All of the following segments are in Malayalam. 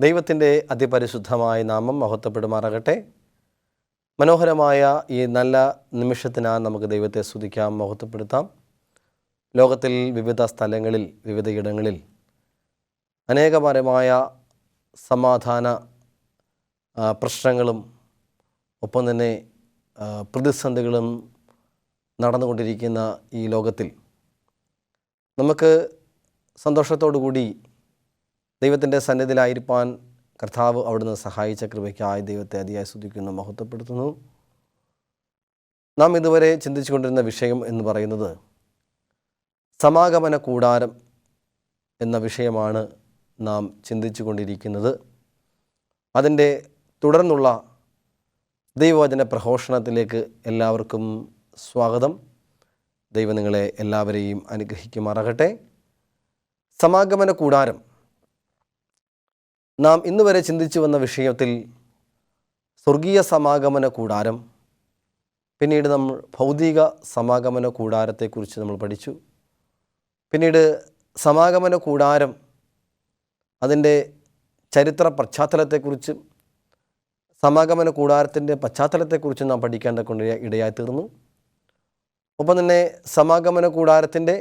ദൈവത്തിൻ്റെ അതിപരിശുദ്ധമായ നാമം മഹത്വപ്പെടുമാറാകട്ടെ. മനോഹരമായ ഈ നല്ല നിമിഷത്തിനായി നമുക്ക് ദൈവത്തെ സ്തുതിക്കാം, മഹത്വപ്പെടുത്താം. ലോകത്തിൽ വിവിധ സ്ഥലങ്ങളിൽ, വിവിധ ഇടങ്ങളിൽ അനേകപരമായ സമാധാന പ്രശ്നങ്ങളും ഒപ്പം തന്നെ പ്രതിസന്ധികളും നടന്നുകൊണ്ടിരിക്കുന്ന ഈ ലോകത്തിൽ നമുക്ക് സന്തോഷത്തോടു കൂടി ദൈവത്തിൻ്റെ സന്നിധിയിലായിരിക്കാൻ കർത്താവ് അവിടുന്ന് സഹായിച്ച കൃപയ്ക്കായി ദൈവത്തെ അതിയായി സ്തുതിക്കുന്നു, മഹത്വപ്പെടുത്തുന്നു. നാം ഇതുവരെ ചിന്തിച്ചു കൊണ്ടിരുന്ന വിഷയം എന്ന് പറയുന്നത് സമാഗമന കൂടാരം എന്ന വിഷയമാണ് നാം ചിന്തിച്ചു കൊണ്ടിരിക്കുന്നത്. അതിൻ്റെ തുടർന്നുള്ള ദൈവവചന പ്രഘോഷണത്തിലേക്ക് എല്ലാവർക്കും സ്വാഗതം. ദൈവം നിങ്ങളെ എല്ലാവരെയും അനുഗ്രഹിക്കുമാറാകട്ടെ. സമാഗമന കൂടാരം നാം ഇന്ന് വരെ ചിന്തിച്ചു വന്ന വിഷയത്തിൽ സ്വർഗീയ സമാഗമന കൂടാരം, പിന്നീട് നമ്മൾ ഭൗതിക സമാഗമന കൂടാരത്തെക്കുറിച്ച് നമ്മൾ പഠിച്ചു. പിന്നീട് സമാഗമന കൂടാരം അതിൻ്റെ ചരിത്ര പശ്ചാത്തലത്തെക്കുറിച്ചും സമാഗമന കൂടാരത്തിൻ്റെ പശ്ചാത്തലത്തെക്കുറിച്ചും നാം പഠിക്കേണ്ട കൊണ്ട് ഇടയായി തീർന്നു. ഒപ്പം തന്നെ സമാഗമന കൂടാരത്തിൻ്റെ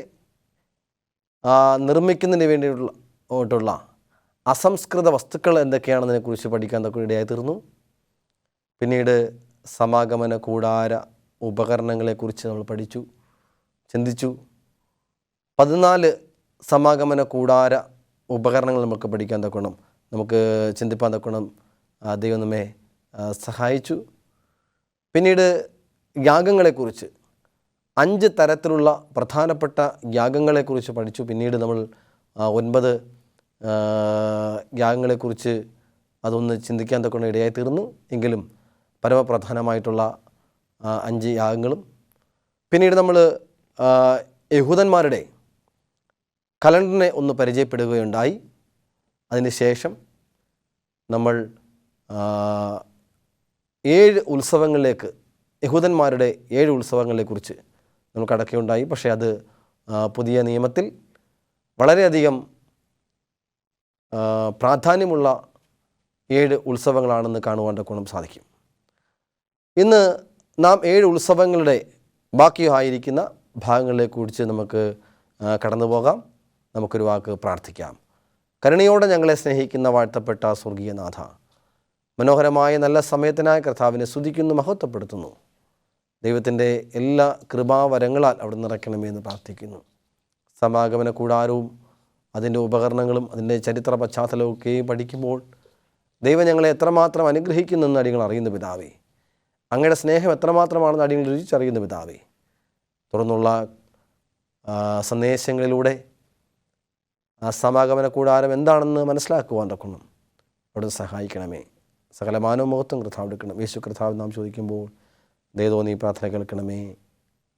നിർമ്മിക്കുന്നതിന് വേണ്ടിയിട്ടുള്ള അസംസ്കൃത വസ്തുക്കൾ എന്തൊക്കെയാണെന്നതിനെക്കുറിച്ച് പഠിക്കാൻ തൊക്കെ ഇടയായി തീർന്നു. പിന്നീട് സമാഗമന കൂടാര ഉപകരണങ്ങളെക്കുറിച്ച് നമ്മൾ പഠിച്ചു, ചിന്തിച്ചു. 14 സമാഗമന കൂടാര ഉപകരണങ്ങൾ നമുക്ക് പഠിക്കാൻ തക്കണം, നമുക്ക് ചിന്തിപ്പാൻ തക്കണം. ദൈവം നമ്മെ സഹായിച്ചു. പിന്നീട് യാഗങ്ങളെക്കുറിച്ച് 5 തരത്തിലുള്ള പ്രധാനപ്പെട്ട യാഗങ്ങളെക്കുറിച്ച് പഠിച്ചു. പിന്നീട് നമ്മൾ 9 യാഗങ്ങളെക്കുറിച്ച് അതൊന്ന് ചിന്തിക്കാൻ തൊക്കെ ഇടയായി തീർന്നു. എങ്കിലും പരമപ്രധാനമായിട്ടുള്ള 5 യാഗങ്ങളും. പിന്നീട് നമ്മൾ യഹൂദന്മാരുടെ കലണ്ടറിനെ ഒന്ന് പരിചയപ്പെടുകയുണ്ടായി. അതിനുശേഷം നമ്മൾ 7 ഉത്സവങ്ങളിലേക്ക്, യഹൂദന്മാരുടെ 7 ഉത്സവങ്ങളെക്കുറിച്ച് നമ്മൾ കടക്കുകയുണ്ടായി. പക്ഷേ അത് പുതിയ നിയമത്തിൽ വളരെയധികം പ്രാധാന്യമുള്ള 7 ഉത്സവങ്ങളാണെന്ന് കാണുവാൻ തക്കോണം സാധിക്കും. ഇന്ന് നാം 7 ഉത്സവങ്ങളുടെ ബാക്കിയായിരിക്കുന്ന ഭാഗങ്ങളെക്കുറിച്ച് നമുക്ക് കടന്നു പോകാം. നമുക്കൊരു വാക്ക് പ്രാർത്ഥിക്കാം. കരുണയോടെ ഞങ്ങളെ സ്നേഹിക്കുന്ന വാഴ്ത്തപ്പെട്ട സ്വർഗീയനാഥ, മനോഹരമായ നല്ല സമയത്തിനായി കർത്താവിനെ സ്തുതിക്കുന്നു, മഹത്വപ്പെടുത്തുന്നു. ദൈവത്തിൻ്റെ എല്ലാ കൃപാവരങ്ങളാൽ അവിടെ നിറയ്ക്കണമെന്ന് പ്രാർത്ഥിക്കുന്നു. സമാഗമന കൂടാരവും അതിൻ്റെ ഉപകരണങ്ങളും അതിൻ്റെ ചരിത്ര പശ്ചാത്തലമൊക്കെയും പഠിക്കുമ്പോൾ ദൈവം ഞങ്ങളെ എത്രമാത്രം അനുഗ്രഹിക്കുന്നെന്ന് അടിയങ്ങൾ അറിയുന്ന പിതാവേ, അങ്ങയുടെ സ്നേഹം എത്രമാത്രമാണെന്ന് അടിയങ്ങൾ രുചിച്ചറിയുന്ന പിതാവേ, തുടർന്നുള്ള സന്ദേശങ്ങളിലൂടെ സമാഗമന കൂടാരം എന്താണെന്ന് മനസ്സിലാക്കുവാൻ തക്കണം അവിടെ സഹായിക്കണമേ. സകല മാനവമുഖത്തും കർത്താവ് എടുക്കണം. യേശു കർത്താവ് നാം ചോദിക്കുമ്പോൾ ദയതോന്നി പ്രാർത്ഥന കേൾക്കണമേ.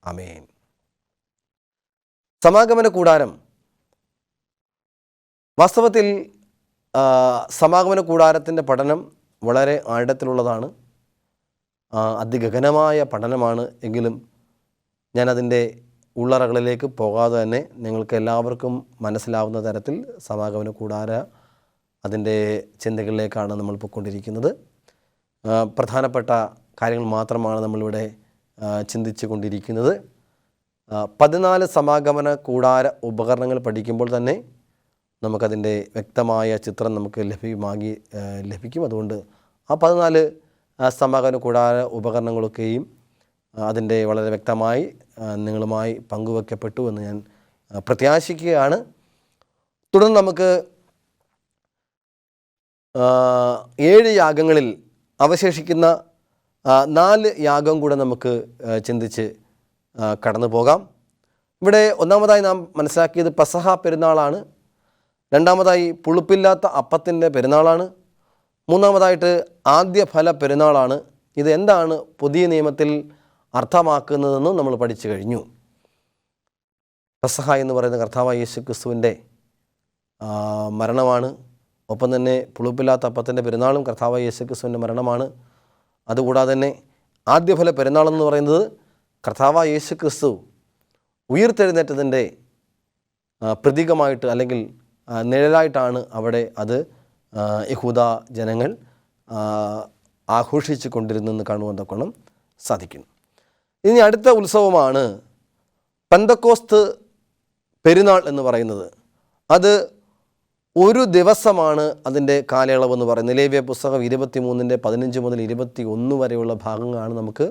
ആമേൻ. സമാഗമന കൂടാരം വാസ്തവത്തിൽ സമാഗമന കൂടാരത്തിൻ്റെ പഠനം വളരെ ആഴത്തിലുള്ളതാണ്, അതിഗഹനമായ പഠനമാണ്. എങ്കിലും ഞാനതിൻ്റെ ഉള്ളറകളിലേക്ക് പോകാതെ തന്നെ നിങ്ങൾക്ക് എല്ലാവർക്കും മനസ്സിലാവുന്ന തരത്തിൽ സമാഗമന കൂടാര അതിൻ്റെ ചിന്തകളിലേക്കാണ് നമ്മൾ പോയിക്കൊണ്ടിരിക്കുന്നത്. പ്രധാനപ്പെട്ട കാര്യങ്ങൾ മാത്രമാണ് നമ്മളിവിടെ ചിന്തിച്ചു കൊണ്ടിരിക്കുന്നത്. 14 സമാഗമന കൂടാര ഉപകരണങ്ങൾ പഠിക്കുമ്പോൾ തന്നെ നമുക്കതിൻ്റെ വ്യക്തമായ ചിത്രം നമുക്ക് ലഭിക്കും. അതുകൊണ്ട് ആ 14 സമാഗമന കൂടാര ഉപകരണങ്ങളൊക്കെയും അതിൻ്റെ വളരെ വ്യക്തമായി നിങ്ങളുമായി പങ്കുവയ്ക്കപ്പെട്ടു എന്ന് ഞാൻ പ്രത്യാശിക്കുകയാണ്. തുടർന്ന് നമുക്ക് 7 യാഗങ്ങളിൽ അവശേഷിക്കുന്ന 4 യാഗം കൂടെ നമുക്ക് ചിന്തിച്ച് കടന്നു പോകാം. ഇവിടെ ഒന്നാമതായി നാം മനസ്സിലാക്കിയത് പെസഹ പെരുന്നാളാണ്. രണ്ടാമതായി പുളിപ്പില്ലാത്ത അപ്പത്തിൻ്റെ പെരുന്നാളാണ്. മൂന്നാമതായിട്ട് ആദ്യഫല പെരുന്നാളാണ്. ഇത് എന്താണ് പുതിയ നിയമത്തിൽ അർത്ഥമാക്കുന്നതെന്നും നമ്മൾ പഠിച്ചു കഴിഞ്ഞു. പെസഹ എന്ന് പറയുന്ന കർത്താവായ യേശു ക്രിസ്തുവിൻ്റെ മരണമാണ്. ഒപ്പം തന്നെ പുളിപ്പില്ലാത്ത അപ്പത്തിൻ്റെ പെരുന്നാളും കർത്താവായ യേശു ക്രിസ്തുവിൻ്റെ മരണമാണ്. അതുകൂടാതെ തന്നെ ആദ്യഫല പെരുന്നാളെന്ന് പറയുന്നത് കർത്താവായ യേശു ക്രിസ്തു ഉയിർത്തെഴുന്നേറ്റതിൻ്റെ പ്രതീകമായിട്ട് അല്ലെങ്കിൽ നിഴലായിട്ടാണ് അവിടെ അത് യഹൂദ ജനങ്ങൾ ആഘോഷിച്ചു കൊണ്ടിരുന്നെന്ന് കാണുവാൻ തക്കോണം സാധിക്കുന്നു. ഇനി അടുത്ത ഉത്സവമാണ് പെന്തക്കോസ്ത് പെരുന്നാൾ എന്ന് പറയുന്നത്. അത് ഒരു ദിവസമാണ് അതിൻ്റെ കാലയളവ് എന്ന് പറയുന്നത്. ലേവ്യ പുസ്തകം 23:15 മുതൽ 21 വരെയുള്ള ഭാഗങ്ങളാണ് നമുക്ക്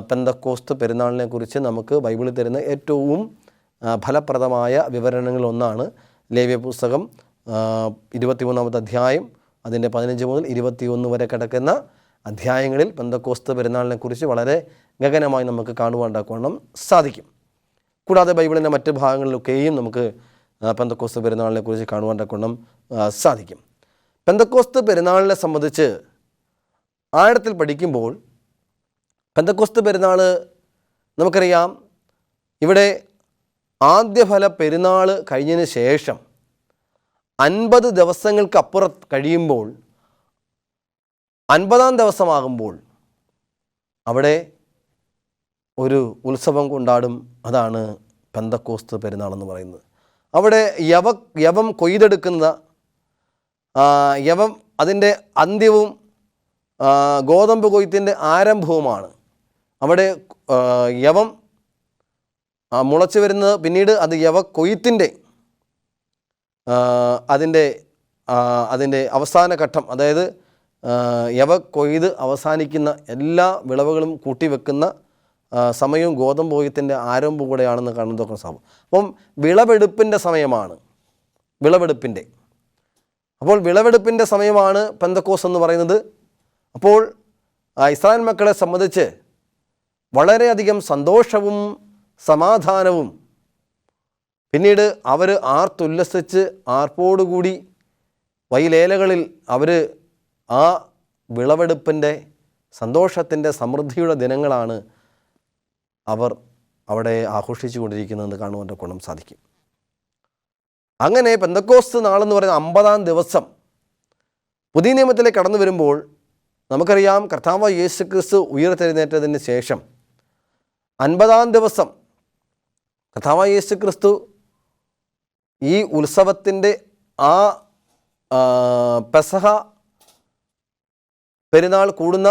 പെന്തക്കോസ്ത് പെരുന്നാളിനെ കുറിച്ച് നമുക്ക് ബൈബിളിൽ തരുന്ന ഏറ്റവും ഫലപ്രദമായ വിവരണങ്ങളിലൊന്നാണ്. ലേവ്യ പുസ്തകം 23-ാമത്തെ അധ്യായം അതിൻ്റെ 15 മുതൽ 21 വരെ കിടക്കുന്ന അധ്യായങ്ങളിൽ പെന്തക്കോസ്ത് പെരുന്നാളിനെ കുറിച്ച് വളരെ ഗഹനമായി നമുക്ക് കാണുവാൻ തക്കവണ്ണം സാധിക്കും. കൂടാതെ ബൈബിളിൻ്റെ മറ്റ് ഭാഗങ്ങളിലൊക്കെയും നമുക്ക് പെന്തക്കോസ്ത് പെരുന്നാളിനെ കുറിച്ച് കാണുവാൻ തക്കവണ്ണം സാധിക്കും. പെന്തക്കോസ്ത് പെരുന്നാളിനെ സംബന്ധിച്ച് ആഴത്തിൽ പഠിക്കുമ്പോൾ പെന്തക്കോസ്ത് പെരുന്നാൾ നമുക്കറിയാം, ഇവിടെ ആദ്യഫല പെരുന്നാൾ കഴിഞ്ഞതിന് ശേഷം 50 ദിവസങ്ങൾക്കപ്പുറം കഴിയുമ്പോൾ 50-ാം ദിവസമാകുമ്പോൾ അവിടെ ഒരു ഉത്സവം കൊണ്ടാടും. അതാണ് പെന്തക്കോസ്ത് പെരുന്നാളെന്ന് പറയുന്നത്. അവിടെ യവം കൊയ്തെടുക്കുന്ന യവം അതിൻ്റെ അന്ത്യവും ഗോതമ്പ് കൊയ്ത്തിൻ്റെ ആരംഭവുമാണ്. അവിടെ യവം മുളച്ചു വരുന്നത്, പിന്നീട് അത് കൊയ്ത്തിൻ്റെ അതിൻ്റെ അവസാന ഘട്ടം, അതായത് കൊയ്ത് അവസാനിക്കുന്ന എല്ലാ വിളവുകളും കൂട്ടിവെക്കുന്ന സമയവും ഗോതമ്പ് കൊയ്ത്തിൻ്റെ ആരംഭം കൂടെയാണെന്ന് കാണുന്നതൊക്കെ സാധിക്കും. അപ്പം വിളവെടുപ്പിൻ്റെ സമയമാണ്. അപ്പോൾ വിളവെടുപ്പിൻ്റെ സമയമാണ് പെന്തക്കോസ് എന്ന് പറയുന്നത്. അപ്പോൾ ഇസ്രായേൽ മക്കളെ സംബന്ധിച്ച് വളരെയധികം സന്തോഷവും സമാധാനവും, പിന്നീട് അവർ ആർത്തുല്ലസിച്ച് ആർപ്പോടുകൂടി വയലേലകളിൽ അവർ ആ വിളവെടുപ്പിൻ്റെ സന്തോഷത്തിൻ്റെ സമൃദ്ധിയുടെ ദിനങ്ങളാണ് അവർ അവിടെ ആഘോഷിച്ചു കൊണ്ടിരിക്കുന്നതെന്ന് കാണുവാൻ ഗുണം സാധിക്കും. അങ്ങനെ പെന്തക്കോസ്ത് നാളെന്ന് പറയുന്ന 50-ാം ദിവസം പുതിയ നിയമത്തിലേക്ക് കടന്നു വരുമ്പോൾ നമുക്കറിയാം, കർത്താവ് യേശു ക്രിസ്തു ഉയർത്തെഴുന്നേറ്റതിന് ശേഷം 50-ാം ദിവസം കർത്താവ് യേശു ക്രിസ്തു ഈ ഉത്സവത്തിൻ്റെ ആ പെസഹ പെരുന്നാൾ കൂടുന്ന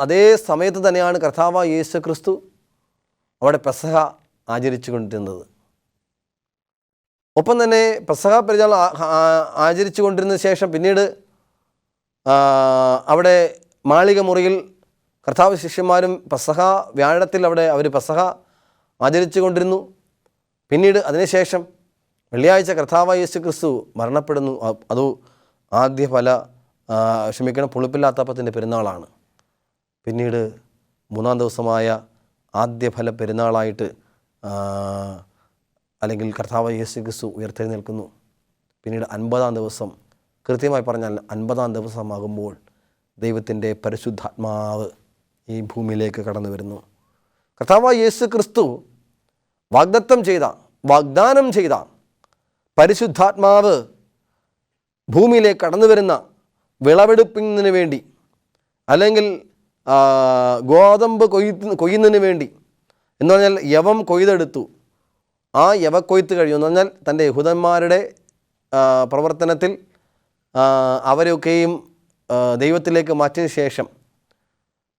അതേ സമയത്ത് തന്നെയാണ് കർത്താവ് യേശു ക്രിസ്തു അവിടെ പെസഹ ആചരിച്ചു കൊണ്ടിരുന്നത്. ഒപ്പം തന്നെ പെസഹ പെരുന്നാൾ ആചരിച്ചു കൊണ്ടിരുന്ന ശേഷം പിന്നീട് അവിടെ മാളിക മുറിയിൽ കർത്താവ് ശിഷ്യന്മാരും പെസഹ വ്യാഴത്തിൽ അവിടെ അവർ പെസഹ ആചരിച്ചു കൊണ്ടിരുന്നു. പിന്നീട് അതിനുശേഷം വെള്ളിയാഴ്ച കർത്താവ് യേശു ക്രിസ്തു മരണപ്പെടുന്നു. അത് പുളിപ്പില്ലാത്തപ്പത്തിൻ്റെ പെരുന്നാളാണ്. പിന്നീട് 3-ാം ദിവസമായ ആദ്യഫല പെരുന്നാളായിട്ട് അല്ലെങ്കിൽ കർത്താവ് യേശു ക്രിസ്തു ഉയർത്തെഴുന്നേൽക്കുന്നു. പിന്നീട് 50-ാം ദിവസം, കൃത്യമായി പറഞ്ഞാൽ 50-ാം ദിവസമാകുമ്പോൾ ദൈവത്തിൻ്റെ പരിശുദ്ധാത്മാവ് ഈ ഭൂമിയിലേക്ക് കടന്നു വരുന്നു. കർത്താവ് യേശു ക്രിസ്തു വാഗ്ദാനം ചെയ്ത പരിശുദ്ധാത്മാവ് ഭൂമിയിലേക്ക് കടന്നു വരുന്ന വിളവെടുപ്പിന് വേണ്ടി, അല്ലെങ്കിൽ ഗോതമ്പ് കൊയ്യുന്നതിന് വേണ്ടി എന്ന് പറഞ്ഞാൽ യവം കൊയ്തെടുത്തു. ആ യവക്കൊയ്ത്ത് കഴിയും എന്ന് പറഞ്ഞാൽ തൻ്റെ യഹൂദന്മാരുടെ പ്രവർത്തനത്തിൽ അവരെയൊക്കെയും ദൈവത്തിലേക്ക് മാറ്റിയ ശേഷം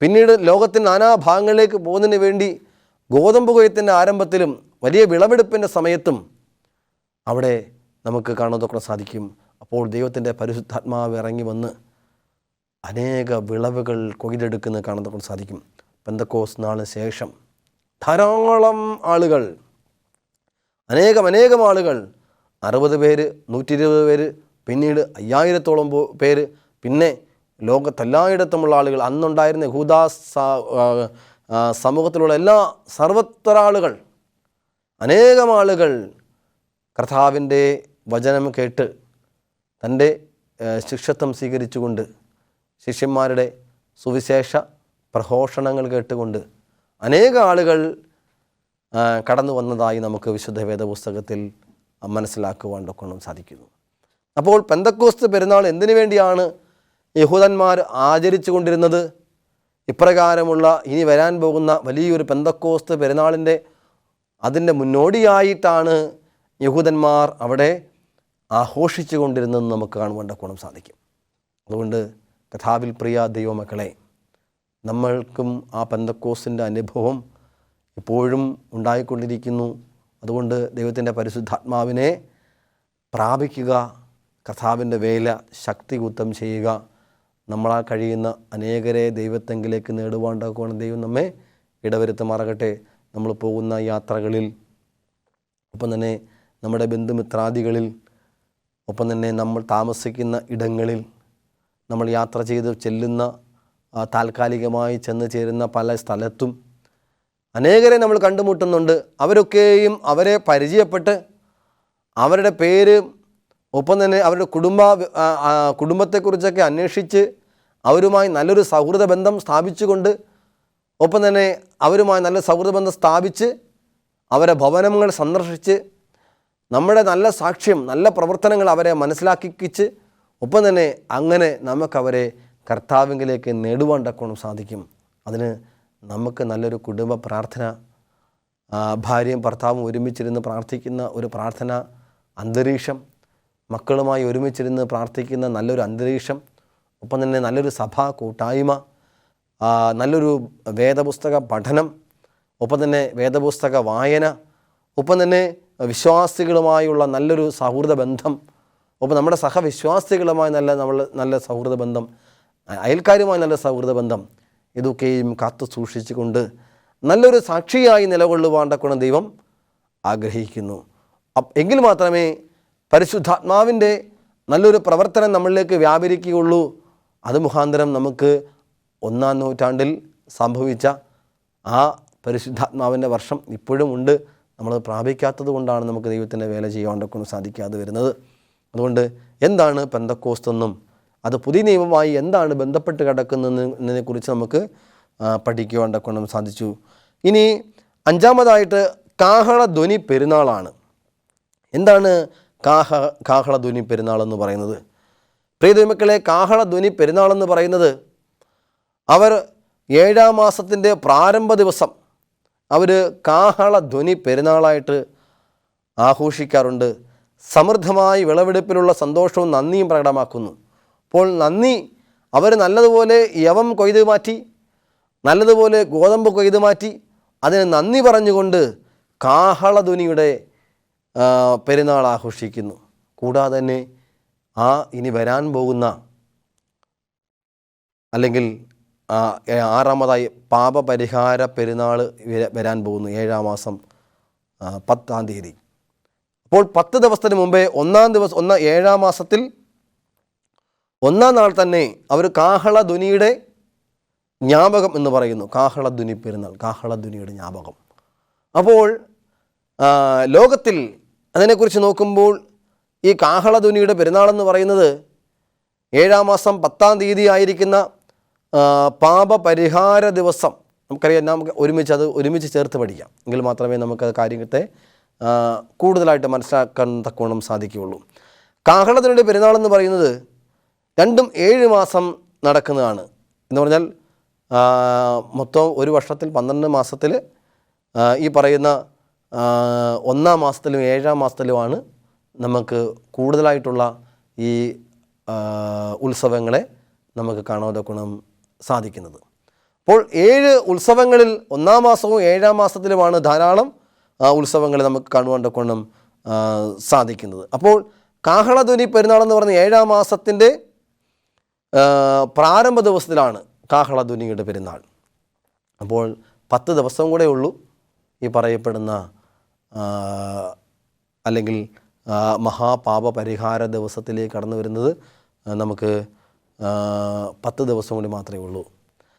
പിന്നീട് ലോകത്തിൻ്റെ നാനാഭാഗങ്ങളിലേക്ക് പോകുന്നതിന് വേണ്ടി ഗോതമ്പ് കൊയ്ത്തിൻ്റെ ആരംഭത്തിലും വലിയ വിളവെടുപ്പിൻ്റെ സമയത്തും അവിടെ നമുക്ക് കാണുന്നതൊക്കെ സാധിക്കും. അപ്പോൾ ദൈവത്തിൻ്റെ പരിശുദ്ധാത്മാവ് ഇറങ്ങി വന്ന് അനേക വിളവുകൾ കൊയ്തെടുക്കുന്നത് കാണുന്നതൊക്കെ സാധിക്കും. പെന്തക്കോസ്ത് നാളിന് ശേഷം ധാരാളം ആളുകൾ, അനേകം ആളുകൾ, 60 പേര്, 120 പേര്, പിന്നീട് 5000-ഓളം പേര്, പിന്നെ ലോകത്തെല്ലായിടത്തുമുള്ള ആളുകൾ, അന്നുണ്ടായിരുന്ന യഹൂദ സമൂഹത്തിലുള്ള സർവത്ര ആളുകൾ, അനേകം ആളുകൾ കർത്താവിൻ്റെ വചനം കേട്ട് തൻ്റെ ശിഷ്യത്വം സ്വീകരിച്ചുകൊണ്ട് ശിഷ്യന്മാരുടെ സുവിശേഷ പ്രഘോഷണങ്ങൾ കേട്ടുകൊണ്ട് അനേക ആളുകൾ കടന്നു വന്നതായി നമുക്ക് വിശുദ്ധ വേദപുസ്തകത്തിൽ മനസ്സിലാക്കുവാൻ തൊക്കെ സാധിക്കുന്നു. അപ്പോൾ പെന്തക്കോസ്ത് പെരുന്നാൾ എന്തിനു വേണ്ടിയാണ് യഹൂദന്മാർ ആചരിച്ചു കൊണ്ടിരുന്നത്? ഇപ്രകാരമുള്ള ഇനി വരാൻ പോകുന്ന വലിയൊരു പെന്തക്കോസ്ത് പെരുന്നാളിൻ്റെ അതിൻ്റെ മുന്നോടിയായിട്ടാണ് യഹൂദന്മാർ അവിടെ ആഘോഷിച്ചു കൊണ്ടിരുന്നെന്ന് നമുക്ക് കാണുവാൻ ഗുണം സാധിക്കും. അതുകൊണ്ട് കഥാവിൽ പ്രിയ ദൈവമക്കളെ, നമ്മൾക്കും ആ പെന്തക്കോസ്തിൻ്റെ അനുഭവം ഇപ്പോഴും ഉണ്ടായിക്കൊണ്ടിരിക്കുന്നു. അതുകൊണ്ട് ദൈവത്തിൻ്റെ പരിശുദ്ധാത്മാവിനെ പ്രാപിക്കുക, കർത്താവിൻ്റെ വേല ശക്തിയുക്തം ചെയ്യുക. നമ്മളാൽ കഴിയുന്ന അനേകരെ ദൈവത്തെങ്കിലേക്ക് നേടുവാണ്ടാക്കുവാൻ ദൈവം നമ്മെ ഇടവരുത്തുമാറാകട്ടെ. നമ്മൾ പോകുന്ന യാത്രകളിൽ, ഒപ്പം തന്നെ നമ്മുടെ ബന്ധുമിത്രാദികളിൽ, ഒപ്പം തന്നെ നമ്മൾ താമസിക്കുന്ന ഇടങ്ങളിൽ, നമ്മൾ യാത്ര ചെയ്ത് ചെല്ലുന്ന താൽക്കാലികമായി ചെന്ന് ചേരുന്ന പല സ്ഥലത്തും അനേകരെ നമ്മൾ കണ്ടുമുട്ടുന്നുണ്ട്. അവരൊക്കെയും അവരെ പരിചയപ്പെട്ട് അവരുടെ പേര്, ഒപ്പം തന്നെ അവരുടെ കുടുംബത്തെക്കുറിച്ചൊക്കെ അന്വേഷിച്ച് അവരുമായി നല്ലൊരു സൗഹൃദ ബന്ധം സ്ഥാപിച്ചുകൊണ്ട്, ഒപ്പം തന്നെ അവരുമായി നല്ല സൗഹൃദ ബന്ധം സ്ഥാപിച്ച് അവരെ ഭവനങ്ങൾ സന്ദർശിച്ച് നമ്മുടെ നല്ല സാക്ഷ്യം, നല്ല പ്രവർത്തനങ്ങൾ അവരെ മനസ്സിലാക്കിച്ച്, ഒപ്പം തന്നെ അങ്ങനെ നമുക്കവരെ കർത്താവിലേക്ക് നേടുവാൻ തക്കോണം സാധിക്കും. അതിന് നമുക്ക് നല്ലൊരു കുടുംബ പ്രാർത്ഥന, ഭാര്യയും ഭർത്താവും ഒരുമിച്ചിരുന്ന് പ്രാർത്ഥിക്കുന്ന ഒരു പ്രാർത്ഥന അന്തരീക്ഷം, മക്കളുമായി ഒരുമിച്ചിരുന്ന് പ്രാർത്ഥിക്കുന്ന നല്ലൊരു അന്തരീക്ഷം, ഒപ്പം തന്നെ നല്ലൊരു സഭാ കൂട്ടായ്മ, നല്ലൊരു വേദപുസ്തക പഠനം, ഒപ്പം തന്നെ വേദപുസ്തക വായന, ഒപ്പം തന്നെ വിശ്വാസികളുമായുള്ള നല്ലൊരു സൗഹൃദ ബന്ധം, ഒപ്പം നമ്മുടെ സഹവിശ്വാസികളുമായി നല്ല സൗഹൃദ ബന്ധം, അയൽക്കാരുമായി നല്ല സൗഹൃദ ബന്ധം, ഇതൊക്കെയും കാത്തു സൂക്ഷിച്ചുകൊണ്ട് നല്ലൊരു സാക്ഷിയായി നിലകൊള്ളുവാണ്ടക്കണം ദൈവം ആഗ്രഹിക്കുന്നു. എങ്കിൽ മാത്രമേ പരിശുദ്ധാത്മാവിൻ്റെ നല്ലൊരു പ്രവർത്തനം നമ്മളിലേക്ക് വ്യാപരിക്കുകയുള്ളൂ. അത് മുഖാന്തരം നമുക്ക് 1-ാം നൂറ്റാണ്ടിൽ സംഭവിച്ച ആ പരിശുദ്ധാത്മാവിൻ്റെ വർഷം ഇപ്പോഴും ഉണ്ട്. നമ്മൾ പ്രാപിക്കാത്തത് കൊണ്ടാണ് നമുക്ക് ദൈവത്തിൻ്റെ വേല ചെയ്യാണ്ടൊക്കെ സാധിക്കാതെ വരുന്നത്. അതുകൊണ്ട് എന്താണ് പെന്തക്കോസ്തെന്നും അത് പുതിയ നിയമമായി എന്താണ് ബന്ധപ്പെട്ട് കിടക്കുന്നതിനെക്കുറിച്ച് നമുക്ക് പഠിക്കുവാണ്ടൊക്കെ സാധിച്ചു. ഇനി 5-ാമതായിട്ട് കാഹളധ്വനി പെരുന്നാളാണ്. എന്താണ് കാഹളധ്വനി പെരുന്നാളെന്ന് പറയുന്നത്? പ്രിയ ദൈവമക്കളെ, കാഹളധ്വനി പെരുന്നാളെന്ന് പറയുന്നത് അവർ 7-ാം മാസത്തിൻ്റെ പ്രാരംഭ ദിവസം അവർ കാഹളധ്വനി പെരുന്നാളായിട്ട് ആഘോഷിക്കാറുണ്ട്. സമൃദ്ധമായി വിളവെടുപ്പിലുള്ള സന്തോഷവും നന്ദിയും പ്രകടമാക്കുന്നു. അപ്പോൾ നന്ദി, അവർ നല്ലതുപോലെ യവം കൊയ്ത് മാറ്റി, നല്ലതുപോലെ ഗോതമ്പ് കൊയ്ത് മാറ്റി, അതിന് നന്ദി പറഞ്ഞുകൊണ്ട് കാഹളധ്വനിയുടെ പെരുന്നാൾ ആഘോഷിക്കുന്നു. കൂടാതെ തന്നെ ഇനി വരാൻ പോകുന്ന, അല്ലെങ്കിൽ 6-ാമതായി പാപപരിഹാര പെരുന്നാൾ വരാൻ പോകുന്നു 7-ാം മാസം 10-ാം തീയതി. അപ്പോൾ 10 ദിവസത്തിന് മുമ്പേ 7-ാം മാസത്തിൽ 1-ാം നാൾ തന്നെ അവർ കാഹളധ്വനിയുടെ ജ്ഞാപകം എന്ന് പറയുന്നു. കാഹളധ്വനി പെരുന്നാൾ, കാഹളധ്വനിയുടെ ജ്ഞാപകം. അപ്പോൾ ലോകത്തിൽ അതിനെക്കുറിച്ച് നോക്കുമ്പോൾ ഈ കാഹളധ്വനിയുടെ പെരുന്നാളെന്ന് പറയുന്നത് 7-ാം മാസം 10-ാം തീയതി ആയിരിക്കുന്ന പാപപരിഹാര ദിവസം. നമുക്കറിയാം, നമുക്ക് ഒരുമിച്ച് ചേർത്ത് പഠിക്കാം. എങ്കിൽ മാത്രമേ നമുക്ക് കാര്യത്തെ കൂടുതലായിട്ട് മനസ്സിലാക്കാൻ തക്കവണ്ണം സാധിക്കുകയുള്ളൂ. കാഹളധ്വനിയുടെ പെരുന്നാളെന്ന് പറയുന്നത് 7 മാസം നടക്കുന്നതാണ്. എന്ന് പറഞ്ഞാൽ മൊത്തം ഒരു വർഷത്തിൽ 12 മാസത്തിൽ ഈ പറയുന്ന 1-ാം മാസത്തിലും 7-ാം മാസത്തിലുമാണ് നമുക്ക് കൂടുതലായിട്ടുള്ള ഈ ഉത്സവങ്ങളെ നമുക്ക് കാണാൻ സാധിക്കുന്നത്. അപ്പോൾ 7 ഉത്സവങ്ങളിൽ 1-ാം മാസവും 7-ാം മാസത്തിലുമാണ് ധാരാളം ഉത്സവങ്ങൾ നമുക്ക് കാണുവാൻ സാധിക്കുന്നത്. അപ്പോൾ കാഹളധ്വനി പെരുന്നാളെന്ന് പറഞ്ഞ 7-ാം മാസത്തിൻ്റെ പ്രാരംഭ ദിവസത്തിലാണ് കാഹളധ്വനിയുടെ പെരുന്നാൾ. അപ്പോൾ 10 ദിവസം കൂടെ ഉള്ളൂ ഈ പറയപ്പെടുന്ന അല്ലെങ്കിൽ മഹാപാപപരിഹാര ദിവസത്തിലേക്ക് കടന്നു വരുന്നത്. നമുക്ക് 10 ദിവസം കൂടി മാത്രമേ ഉള്ളൂ.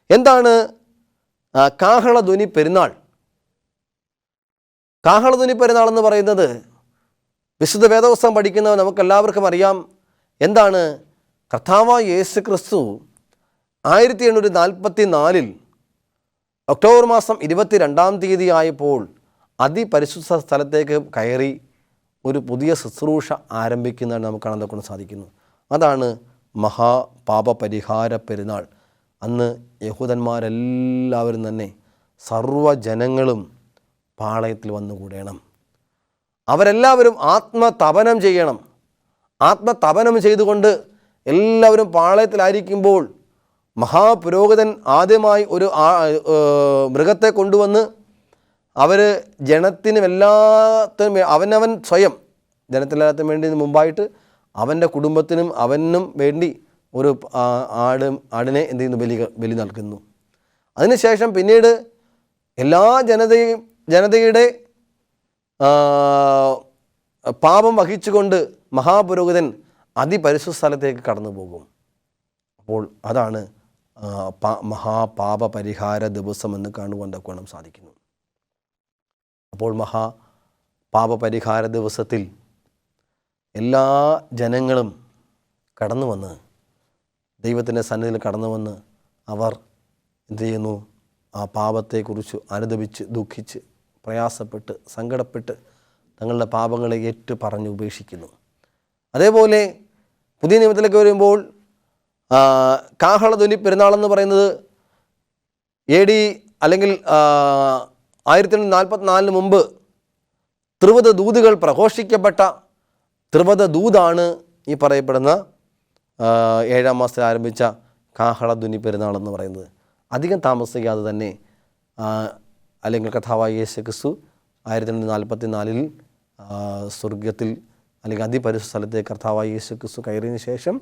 എന്താണ് കാഹളധ്വനി പെരുന്നാൾ? കാഹളധ്വനി പെരുന്നാൾ എന്ന് പറയുന്നത് വിശുദ്ധ വേദപുസ്തകം പഠിക്കുന്നവർ നമുക്കെല്ലാവർക്കും അറിയാം. എന്താണ്? കർത്താവായ യേശു ക്രിസ്തു 1844 ഒക്ടോബർ മാസം 22-ാം തീയതി ആയപ്പോൾ അതിപരിശുദ്ധ സ്ഥലത്തേക്ക് കയറി ഒരു പുതിയ ശുശ്രൂഷ ആരംഭിക്കുന്നതാണ് നമുക്ക് കാണാൻ സാധിക്കുന്നു. അതാണ് മഹാപാപപരിഹാര പെരുന്നാൾ. അന്ന് യഹൂദന്മാരെല്ലാവരും തന്നെ സർവ്വജനങ്ങളും പാളയത്തിൽ വന്നുകൂടണം. അവരെല്ലാവരും ആത്മതപനം ചെയ്യണം. ആത്മതപനം ചെയ്തുകൊണ്ട് എല്ലാവരും പാളയത്തിലായിരിക്കുമ്പോൾ മഹാപുരോഹിതൻ ആദ്യമായി ഒരു മൃഗത്തെ കൊണ്ടുവന്ന് അവർ ജനത്തിനും എല്ലാത്തിനും അവനവൻ സ്വയം ജനത്തിനെല്ലാത്തിനും വേണ്ടി മുമ്പായിട്ട് അവൻ്റെ കുടുംബത്തിനും അവനും വേണ്ടി ഒരു ആടിനെ എന്ത് ചെയ്യുന്നു, ബലി നൽകുന്നു. അതിനുശേഷം പിന്നീട് എല്ലാ ജനതയുടെ പാപം വഹിച്ചുകൊണ്ട് മഹാപുരോഹിതൻ അതിപരിശുദ്ധ സ്ഥലത്തേക്ക് കടന്നു പോകും. അപ്പോൾ അതാണ് മഹാപാപ പരിഹാര ദിവസം എന്ന് കാണുവാൻ സാധിക്കുന്നു. അപ്പോൾ മഹാപാപപരിഹാര ദിവസത്തിൽ എല്ലാ ജനങ്ങളും കടന്നു വന്ന് ദൈവത്തിൻ്റെ സന്നിധിയിൽ കടന്നു വന്ന് അവർ എന്ത് ചെയ്യുന്നു, ആ പാപത്തെക്കുറിച്ച് അനുദപിച്ച് ദുഃഖിച്ച് പ്രയാസപ്പെട്ട് സങ്കടപ്പെട്ട് തങ്ങളുടെ പാപങ്ങളെ ഏറ്റു പറഞ്ഞ് ഉപേക്ഷിക്കുന്നു. അതേപോലെ പുതിയ നിയമത്തിലേക്ക് വരുമ്പോൾ കാഹളധ്വനി പെരുന്നാളെന്ന് പറയുന്നത് AD അല്ലെങ്കിൽ 1944 മുമ്പ് ത്രിവധ ദൂതുകൾ പ്രഘോഷിക്കപ്പെട്ട ത്രിവധ ദൂതാണ് ഈ പറയപ്പെടുന്ന 7-ാം മാസത്തിൽ ആരംഭിച്ച കാഹളധ്വനി പെരുന്നാളെന്ന് പറയുന്നത്. അധികം താമസിക്കാതെ തന്നെ അല്ലെങ്കിൽ കർത്താവായ യേശു ക്രിസ്തു 1944 സ്വർഗത്തിൽ അല്ലെങ്കിൽ അതിപരിശുദ്ധ സ്ഥലത്തെ കർത്താവായ യേശു ക്രിസ്തു കയറിയതിന് ശേഷം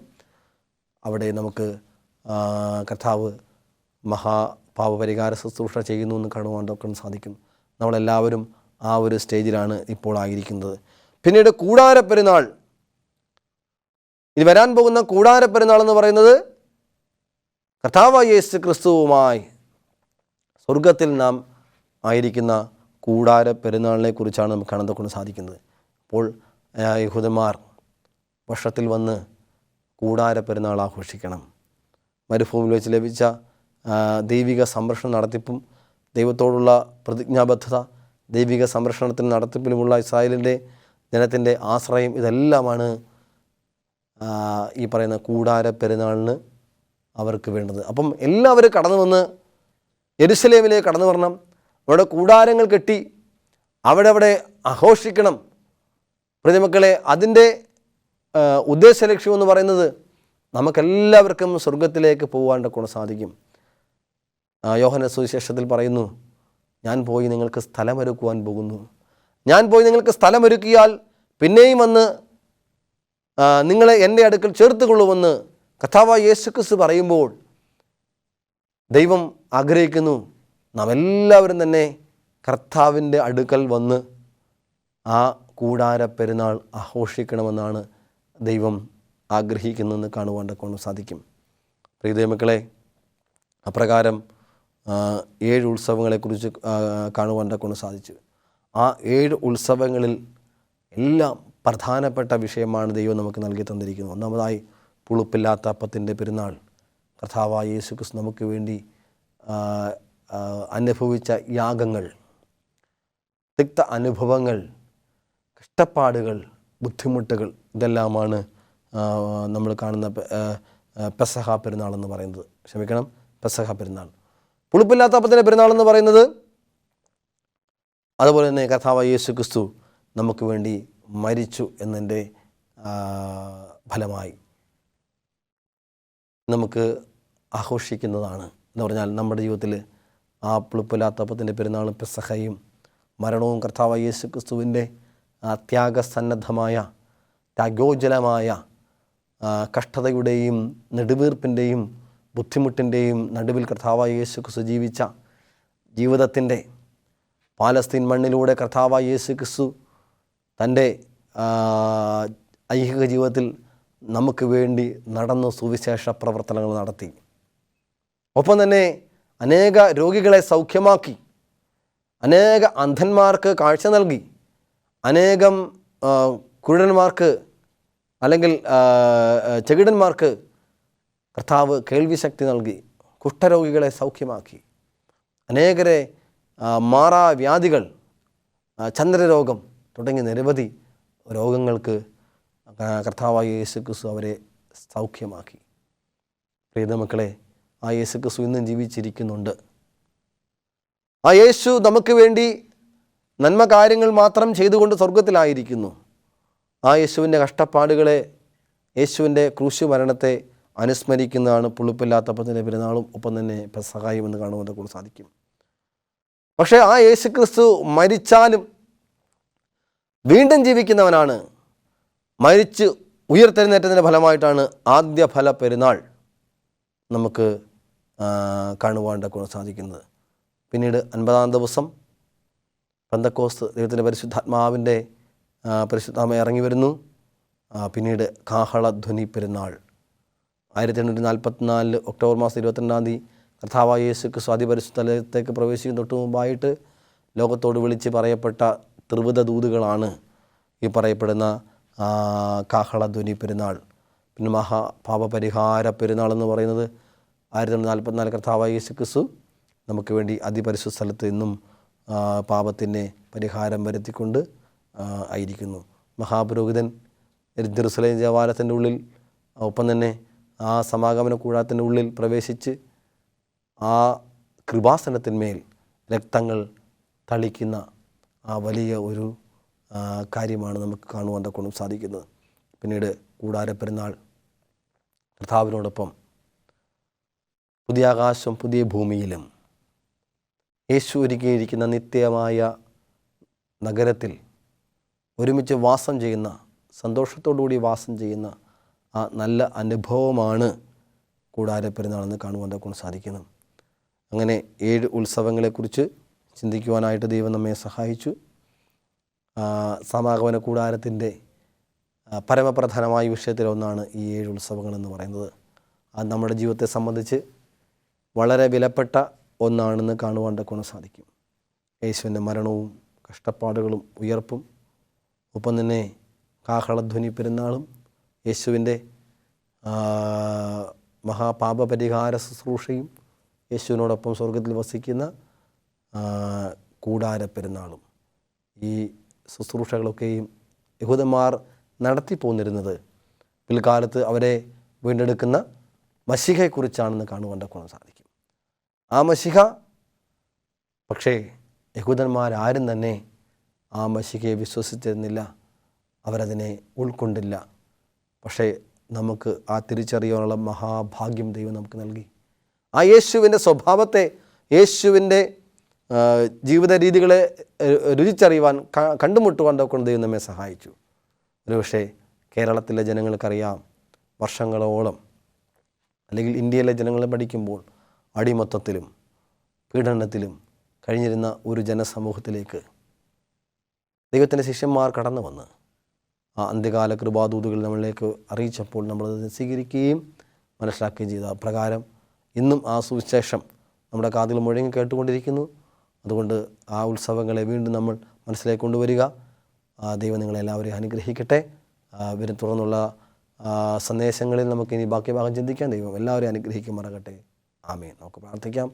അവിടെ നമുക്ക് കർത്താവ് മഹാപാപപരിഹാര ശുശ്രൂഷ ചെയ്യുന്നു എന്ന് കാണുവാൻ സാധിക്കും. നമ്മളെല്ലാവരും ആ ഒരു സ്റ്റേജിലാണ് ഇപ്പോൾ ആയിരിക്കുന്നത്. പിന്നീട് കൂടാര പെരുന്നാൾ, ഇനി വരാൻ പോകുന്ന കൂടാര പെരുന്നാൾ എന്ന് പറയുന്നത് കർത്താവായ യേശു ക്രിസ്തുവുമായി സ്വർഗത്തിൽ നാം ആയിരിക്കുന്ന കൂടാര പെരുന്നാളിനെ കുറിച്ചാണ് നമുക്ക് കാണാൻ സാധിക്കുന്നത്. അപ്പോൾ യഹൂദന്മാർ വർഷത്തിൽ വന്ന് കൂടാര പെരുന്നാൾ ആഘോഷിക്കണം. മരുഭൂമിയിൽ വെച്ച് ലഭിച്ച ദൈവിക സംരക്ഷണ നടത്തിപ്പും ദൈവത്തോടുള്ള പ്രതിജ്ഞാബദ്ധത, ദൈവിക സംരക്ഷണത്തിന് നടത്തിപ്പിലുമുള്ള ഇസ്രായേലിൻ്റെ ജനത്തിൻ്റെ ആശ്രയം, ഇതെല്ലാമാണ് ഈ പറയുന്ന കൂടാര പെരുന്നാളിന് അവർക്ക് വേണ്ടത്. അപ്പം എല്ലാവരും കടന്നു വന്ന് യെരുശലേമിലേക്ക് കടന്നു വരണം. അവിടെ കൂടാരങ്ങൾ കെട്ടി അവിടെ ആഘോഷിക്കണം. പ്രതിമക്കളെ, അതിൻ്റെ ഉദ്ദേശ ലക്ഷ്യം എന്ന് പറയുന്നത് നമുക്കെല്ലാവർക്കും സ്വർഗത്തിലേക്ക് പോകാൻ സാധിക്കും. യോഹന്ന സുവിശേഷത്തിൽ പറയുന്നു, ഞാൻ പോയി നിങ്ങൾക്ക് സ്ഥലമൊരുക്കുവാൻ പോകുന്നു. ഞാൻ പോയി നിങ്ങൾക്ക് സ്ഥലമൊരുക്കിയാൽ പിന്നെയും വന്ന് നിങ്ങളെ എൻ്റെ അടുക്കൽ ചേർത്തുകൊള്ളുമെന്ന് കർത്താവായ യേശു ക്രിസ്തു പറയുമ്പോൾ ദൈവം ആഗ്രഹിക്കുന്നു നാം എല്ലാവരും തന്നെ കർത്താവിൻ്റെ അടുക്കൽ വന്ന് ആ കൂടാര പെരുന്നാൾ ആഘോഷിക്കണമെന്നാണ് ദൈവം ആഗ്രഹിക്കുന്നതെന്ന് കാണുവാൻ സാധിക്കും. പ്രിയദൈവമക്കളെ, അപ്രകാരം 7 ഉത്സവങ്ങളെക്കുറിച്ച് കാണുവാൻ സാധിച്ചു. ആ 7 ഉത്സവങ്ങളിൽ എല്ലാം പ്രധാനപ്പെട്ട വിഷയമാണ് ദൈവം നമുക്ക് നൽകി തന്നിരിക്കുന്നത്. ഒന്നാമതായി പുളിപ്പില്ലാത്ത അപ്പത്തിൻ്റെ പെരുന്നാൾ. കർത്താവായ യേശു ക്രിസ്തു നമുക്ക് വേണ്ടി അനുഭവിച്ച യാഗങ്ങൾ, തിക്ത അനുഭവങ്ങൾ, കഷ്ടപ്പാടുകൾ, ബുദ്ധിമുട്ടുകൾ, ഇതെല്ലാമാണ് നമ്മൾ കാണുന്ന പെസഹ പെരുന്നാൾ എന്ന് പറയുന്നത്. പെസഹ പെരുന്നാൾ. പുളിപ്പില്ലാത്ത അപ്പത്തിൻ്റെ പെരുന്നാൾ എന്ന് പറയുന്നത് അതുപോലെ തന്നെ കർത്താവായ യേശു ക്രിസ്തു നമുക്ക് വേണ്ടി മരിച്ചു എന്നതിൻ്റെ ഫലമായി നമുക്ക് ആഘോഷിക്കുന്നതാണ്. എന്ന് പറഞ്ഞാൽ നമ്മുടെ ജീവിതത്തിൽ ആ പുളിപ്പില്ലാത്ത അപ്പത്തിൻ്റെ പെരുന്നാളും പെസഹയും മരണവും കർത്താവായ യേശു ക്രിസ്തുവിൻ്റെ ത്യാഗസന്നദ്ധമായ ത്യാഗോജ്വലമായ കഷ്ടതയുടെയും നെടുവീർപ്പിൻ്റെയും ബുദ്ധിമുട്ടിൻ്റെയും നടുവിൽ കർത്താവായ യേശു ക്രിസ്തു ജീവിച്ച ജീവിതത്തിൻ്റെ പാലസ്തീൻ മണ്ണിലൂടെ കർത്താവായ യേശു ക്രിസ്തു തൻ്റെ ഐഹിക ജീവിതത്തിൽ നമുക്ക് വേണ്ടി നടന്നു സുവിശേഷ പ്രവർത്തനങ്ങൾ നടത്തി. ഒപ്പം തന്നെ അനേക രോഗികളെ സൗഖ്യമാക്കി, അനേക അന്ധന്മാർക്ക് കാഴ്ച നൽകി, അനേകം കുരുടന്മാർക്ക് അല്ലെങ്കിൽ ചെകിടന്മാർക്ക് കർത്താവ് കേൾവി ശക്തി നൽകി, കുഷ്ഠരോഗികളെ സൗഖ്യമാക്കി, അനേകരെ മാറാവ്യാധികൾ, ചന്ദ്രരോഗം തുടങ്ങിയ നിരവധി രോഗങ്ങൾക്ക് കർത്താവായ യേശു ക്രിസ്തു അവരെ സൗഖ്യമാക്കി. പ്രിയതമക്കളെ, ആ യേശു ക്രിസ്തു ഇന്നും ജീവിച്ചിരിക്കുന്നുണ്ട്. ആ യേശു നമുക്ക് വേണ്ടി നന്മ കാര്യങ്ങൾ മാത്രം ചെയ്തുകൊണ്ട് സ്വർഗത്തിലായിരിക്കുന്നു. ആ യേശുവിൻ്റെ കഷ്ടപ്പാടുകളെ യേശുവിൻ്റെ ക്രൂശ് മരണത്തെ അനുസ്മരിക്കുന്നതാണ് പുളിപ്പില്ലാത്തപ്പത്തിൻ്റെ പെരുന്നാളും ഒപ്പം തന്നെ പെസഹായും എന്ന് കാണുവാൻ കൂടി സാധിക്കും. പക്ഷേ ആ യേശു ക്രിസ്തു മരിച്ചാലും വീണ്ടും ജീവിക്കുന്നവനാണ്. മരിച്ച് ഉയർത്തെഴുന്നേറ്റതിൻ്റെ ഫലമായിട്ടാണ് ആദ്യ ഫല പെരുന്നാൾ നമുക്ക് കാണുവാൻ കൂടി സാധിക്കുന്നത്. പിന്നീട് 50-ാം ദിവസം പെന്തക്കോസ്ത് ദൈവത്തിൻ്റെ പരിശുദ്ധാത്മാവിൻ്റെ പരിശുദ്ധാത്മ ഇറങ്ങി വരുന്നു. പിന്നീട് കാഹളധ്വനി പെരുന്നാൾ 1844 ഒക്ടോബർ മാസം 22-ാം തീയതി കർത്താവായ യേശു ക്രിസ്തു അതിപരിശുദ്ധത്തിലേക്ക് പ്രവേശിക്കുന്ന തൊട്ട് മുമ്പായിട്ട് ലോകത്തോട് വിളിച്ച് പറയപ്പെട്ട ത്രിവിധ ദൂതുകളാണ് ഈ പറയപ്പെടുന്ന കാഹളധ്വനി പെരുന്നാൾ. പിന്നെ മഹാപാപപരിഹാര പെരുന്നാൾ എന്ന് പറയുന്നത് 1944 കർത്താവായ യേശു ക്രിസ്തു നമുക്ക് വേണ്ടി അതിപരിശുദ്ധ സ്ഥലത്ത് ഇന്നും പാപത്തിൻ്റെ പരിഹാരം വരുത്തിക്കൊണ്ട് ആയിരിക്കുന്നു. മഹാപുരോഹിതൻ ജെറുസലേം ദേവാലയത്തിൻ്റെ ഉള്ളിൽ ഒപ്പം തന്നെ ആ സമാഗമന കൂടാരത്തിൻ്റെ ഉള്ളിൽ പ്രവേശിച്ച് ആ കൃപാസനത്തിന്മേൽ രക്തങ്ങൾ തളിക്കുന്ന ആ വലിയ ഒരു കാര്യമാണ് നമുക്ക് കാണുവാൻ കൊണ്ടും സാധിക്കുന്നത്. പിന്നീട് കൂടാരപ്പെരുന്നാൾ കർത്താവിനോടൊപ്പം പുതിയ ആകാശം പുതിയ ഭൂമിയിലും യേശു ഒരുക്കിയിരിക്കുന്ന നിത്യമായ നഗരത്തിൽ ഒരുമിച്ച് വാസം ചെയ്യുന്ന, സന്തോഷത്തോടുകൂടി വാസം ചെയ്യുന്ന ആ നല്ല അനുഭവമാണ് കൂടാരപ്പെരുന്നാളെന്ന് കാണുവാൻ കൊണ്ട് സാധിക്കുന്നു. അങ്ങനെ 7 ഉത്സവങ്ങളെക്കുറിച്ച് ചിന്തിക്കുവാനായിട്ട് ദൈവം നമ്മെ സഹായിച്ചു. സമാഗമന കൂടാരത്തിൻ്റെ പരമപ്രധാനമായ വിഷയത്തിലൊന്നാണ് ഈ 7 ഉത്സവങ്ങളെന്ന് പറയുന്നത്. അത് നമ്മുടെ ജീവിതത്തെ സംബന്ധിച്ച് വളരെ വിലപ്പെട്ട ഒന്നാണെന്ന് കാണുവാൻ കൊണ്ട് സാധിക്കും. യേശുവിൻ്റെ മരണവും കഷ്ടപ്പാടുകളും ഉയർപ്പും ഒപ്പം തന്നെ കാഹളധ്വനി പെരുന്നാളും യേശുവിൻ്റെ മഹാപാപപരിഹാര ശുശ്രൂഷയും യേശുവിനോടൊപ്പം സ്വർഗത്തിൽ വസിക്കുന്ന കൂടാരപ്പെരുന്നാളും ഈ ശുശ്രൂഷകളൊക്കെയും യഹൂദന്മാർ നടത്തിപ്പോന്നിരുന്നത് പിൽക്കാലത്ത് അവരെ വീണ്ടെടുക്കുന്ന മശിഹയെക്കുറിച്ചാണെന്ന് കാണുവാൻ കൊണ്ട് സാധിക്കും. ആ മശിഹ പക്ഷേ യഹൂദന്മാരാരും തന്നെ ആ മശിഹയെ വിശ്വസിച്ചിരുന്നില്ല, അവരതിനെ ഉൾക്കൊണ്ടില്ല. പക്ഷേ നമുക്ക് ആ തിരിച്ചറിയാനുള്ള മഹാഭാഗ്യം ദൈവം നമുക്ക് നൽകി. ആ യേശുവിൻ്റെ സ്വഭാവത്തെ, യേശുവിൻ്റെ ജീവിത രീതികളെ രുചിച്ചറിയുവാൻ, കണ്ടുമുട്ടുവാൻ കൊണ്ട് ദൈവം നമ്മെ സഹായിച്ചു. ഒരുപക്ഷെ കേരളത്തിലെ ജനങ്ങൾക്കറിയാം, വർഷങ്ങളോളം അല്ലെങ്കിൽ ഇന്ത്യയിലെ ജനങ്ങൾ പഠിക്കുമ്പോൾ അടിമത്തത്തിലും പീഡനത്തിലും കഴിഞ്ഞിരുന്ന ഒരു ജനസമൂഹത്തിലേക്ക് ദൈവത്തിൻ്റെ ശിഷ്യന്മാർ കടന്നു വന്ന് ആ അന്ത്യകാല കൃപാദൂതുകൾ നമ്മളിലേക്ക് അറിയിച്ചപ്പോൾ നമ്മളത് സ്വീകരിക്കുകയും മനസ്സിലാക്കുകയും ചെയ്ത പ്രകാരം ഇന്നും ആ സുവിശേഷം നമ്മുടെ കാതിൽ മുഴങ്ങി കേട്ടുകൊണ്ടിരിക്കുന്നു. അതുകൊണ്ട് ആ ഉത്സവങ്ങളെ വീണ്ടും നമ്മൾ മനസ്സിലേക്ക് കൊണ്ടുവരിക. ദൈവം നിങ്ങളെല്ലാവരെയും അനുഗ്രഹിക്കട്ടെ. വരും തുറന്നുള്ള സന്ദേശങ്ങളിൽ നമുക്കിനി ബാക്കി ഭാഗം ചിന്തിക്കാൻ ദൈവം എല്ലാവരെയും അനുഗ്രഹിക്കുമാറാകട്ടെ. ആമേൻ. നമുക്ക് പ്രാർത്ഥിക്കാം.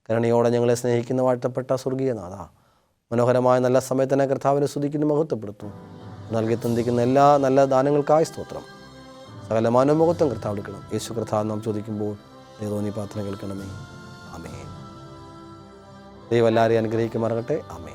കരുണയോടെ ഞങ്ങളെ സ്നേഹിക്കുന്ന വാഴ്ത്തപ്പെട്ട സ്വർഗീയ നാഥ, മനോഹരമായ നല്ല സമയത്തിനെ കർത്താവിനെ സ്തുതിക്കുന്നു, മഹത്വപ്പെടുത്തും. നൽകി തന്നിരിക്കുന്ന എല്ലാ നല്ല ദാനങ്ങൾക്കായി സ്തോത്രം. സകല മാനവമുഖത്വം കർത്താവ് എടുക്കണം. യേശു കർത്താവ് നാം ചോദിക്കുമ്പോൾ ദൈവം ഈ പ്രാർത്ഥന കേൾക്കണമേ. ആമേൻ. ദൈവം എല്ലാവരെയും അനുഗ്രഹിക്കുമാറാകട്ടെ. ആമേൻ.